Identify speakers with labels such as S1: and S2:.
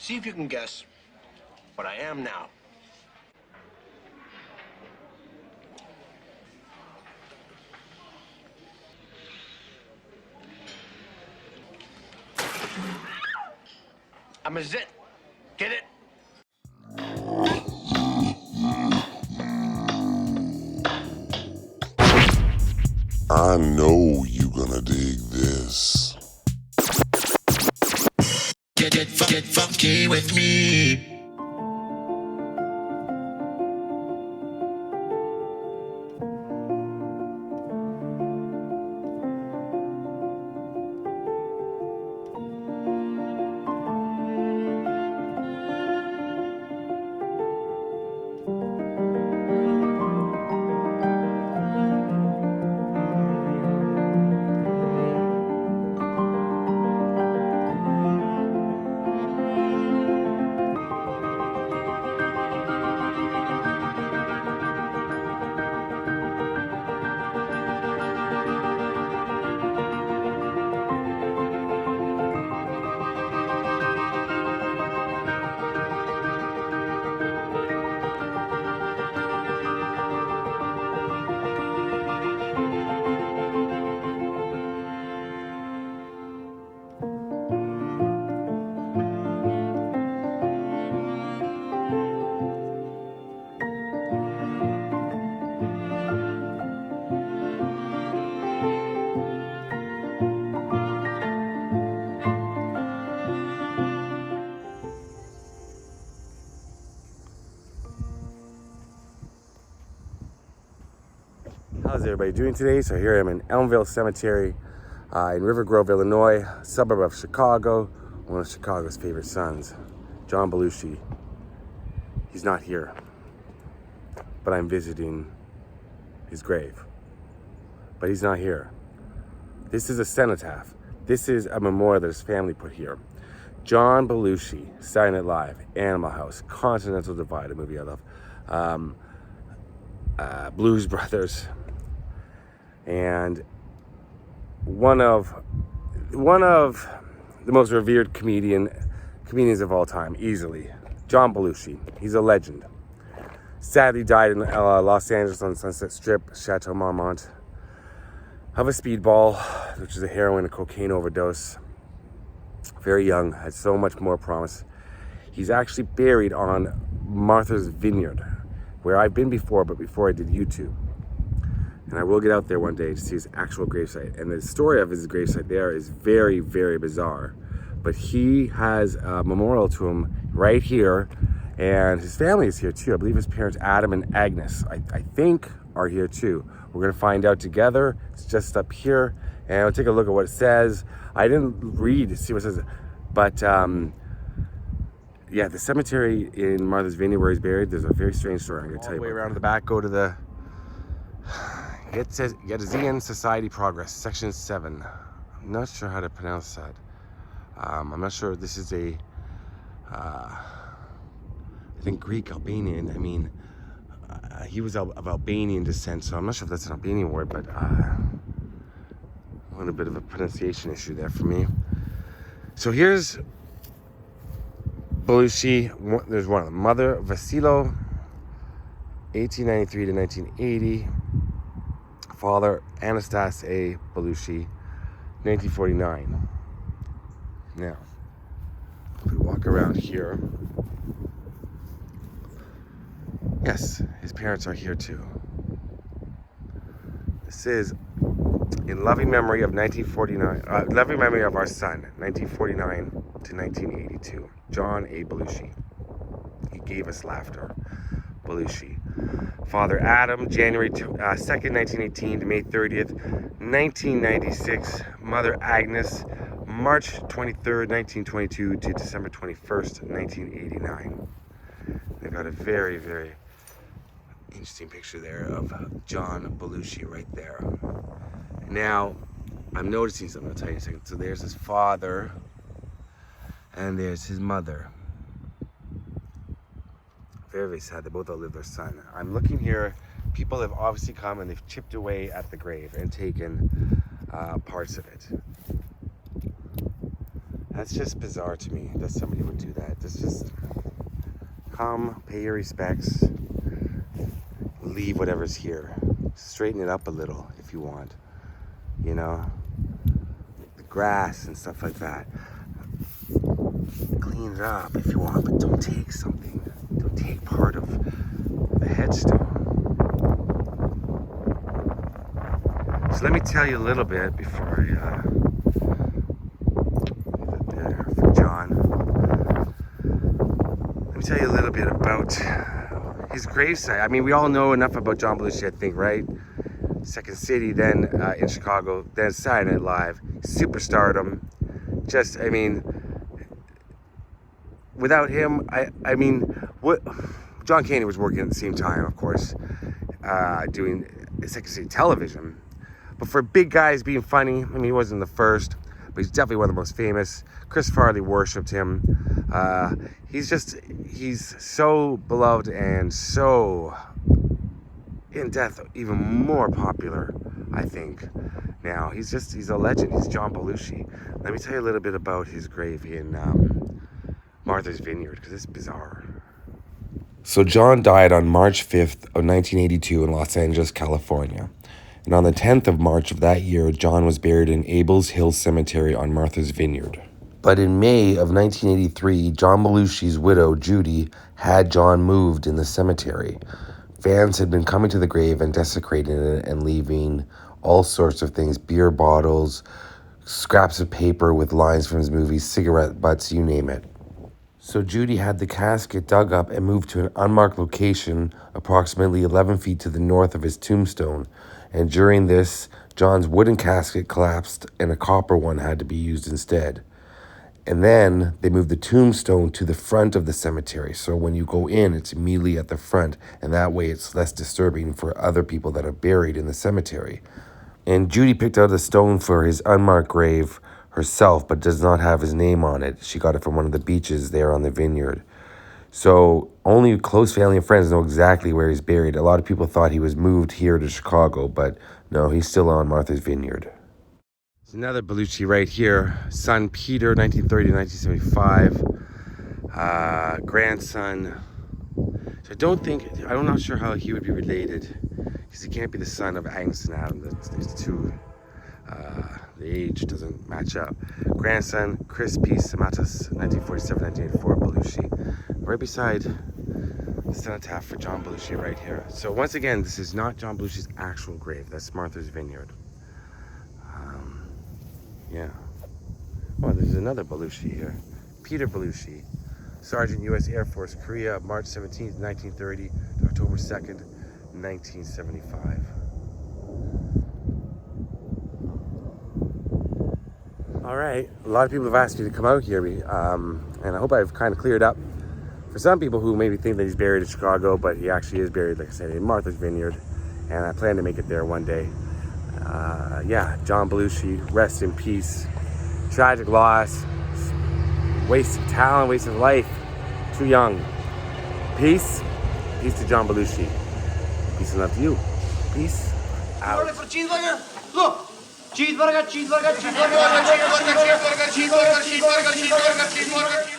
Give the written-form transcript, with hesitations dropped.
S1: See if you can guess what I am now. I'm a zit. Get it?
S2: I know you gonna dig this.
S3: Get funky with me.
S4: How's everybody doing today? So here I am in Elmville Cemetery in River Grove, Illinois, suburb of Chicago, one of Chicago's favorite sons, John Belushi. He's not here, but I'm visiting his grave. But he's not here. This is a cenotaph. This is a memorial that his family put here. John Belushi, Saturday Night Live, Animal House, Continental Divide, a movie I love, Blues Brothers, and one of the most revered comedians of all time, easily, John Belushi. He's a legend. Sadly died in Los Angeles on Sunset Strip, Chateau Marmont, of a speedball, which is a heroin and cocaine overdose. Very young, had so much more promise. He's actually buried on Martha's Vineyard, where I've been before, but before I did YouTube. And I will get out there one day to see his actual gravesite. And the story of his gravesite there is very, very bizarre. But he has a memorial to him right here. And his family is here too. I believe his parents, Adam and Agnes, I think are here too. We're gonna find out together. It's just up here. And I'll take a look at what it says. I didn't read to see what it says, but yeah, the cemetery in Martha's Vineyard where he's buried, there's a very strange story. I'm gonna tell you. All the way around to the back, go to the Gettysburg Society Progress, Section 7. I'm not sure how to pronounce that. I'm not sure if this is a, I think Greek, Albanian. I mean, he was of Albanian descent, so I'm not sure if that's an Albanian word, but a little bit of a pronunciation issue there for me. So here's Belushi. There's one of them. Mother, Vasilo, 1893 to 1980. Father, Anastas A. Belushi, 1949. Now, if we walk around here, yes, his parents are here too. This is in loving memory of 1949, loving memory of our son, 1949 to 1982, John A. Belushi. He gave us laughter. Belushi. Father Adam, January 2nd, 1918 to May 30th, 1996. Mother Agnes, March 23rd, 1922 to December 21st, 1989. They've got a very, very interesting picture there of John Belushi right there. Now, I'm noticing something, I'll tell you in a second. So there's his father, and there's his mother. Very, very sad. They both outlived their son. I'm looking here. People have obviously come and they've chipped away at the grave and taken parts of it. That's just bizarre to me that somebody would do that. That's just come, pay your respects, leave whatever's here. Straighten it up a little if you want. You know, the grass and stuff like that. Clean it up if you want, but don't take something. Don't take part of the headstone. So let me tell you a little bit before I leave it there for John. Let me tell you a little bit about his gravesite. I mean, we all know enough about John Belushi, I think, right? Second City, then in Chicago, then Saturday Night Live, superstardom. Just, I mean, without him, I mean, what? John Candy was working at the same time, of course, doing Second City television. But for big guys being funny, I mean, he wasn't the first, but he's definitely one of the most famous. Chris Farley worshipped him. He's so beloved and so, in death, even more popular, I think, now. He's a legend. He's John Belushi. Let me tell you a little bit about his grave in Martha's Vineyard, because it's bizarre. So John died on March 5th of 1982 in Los Angeles, California. And on the 10th of March of that year, John was buried in Abel's Hill Cemetery on Martha's Vineyard. But in May of 1983, John Belushi's widow, Judy, had John moved in the cemetery. Fans had been coming to the grave and desecrating it and leaving all sorts of things, beer bottles, scraps of paper with lines from his movies, cigarette butts, you name it. So Judy had the casket dug up and moved to an unmarked location approximately 11 feet to the north of his tombstone. And during this, John's wooden casket collapsed and a copper one had to be used instead. And then they moved the tombstone to the front of the cemetery. So when you go in, it's immediately at the front. And that way it's less disturbing for other people that are buried in the cemetery. And Judy picked out a stone for his unmarked grave herself, but does not have his name on it. She got it from one of the beaches there on the vineyard. So only close family and friends know exactly where he's buried. A lot of people thought he was moved here to Chicago, but no, he's still on Martha's Vineyard. There's another Belushi right here. Son Peter, 1930 to 1975. Grandson. So I'm not sure how he would be related, because he can't be the son of Agnes and Adam. There's two. The age doesn't match up. Grandson, Chris P. Samatas, 1947-1984, Belushi. Right beside the cenotaph for John Belushi right here. So once again, this is not John Belushi's actual grave. That's Martha's Vineyard. Yeah. Oh, there's another Belushi here. Peter Belushi, Sergeant, U.S. Air Force, Korea, March 17th, 1930 to October 2nd, 1975. All right, a lot of people have asked me to come out here, and I hope I've kind of cleared up for some people who maybe think that he's buried in Chicago, but he actually is buried, like I said, in Martha's Vineyard, and I plan to make it there one day. Yeah, John Belushi, rest in peace. Tragic loss, waste of talent, waste of life, too young. Peace to John Belushi. Peace and love to you. Peace out.
S1: Look! Cheeseburger, cheeseburger, cheeseburger, cheeseburger, cheeseburger, cheeseburger, cheeseburger, cheeseburger, cheeseburger, cheeseburger.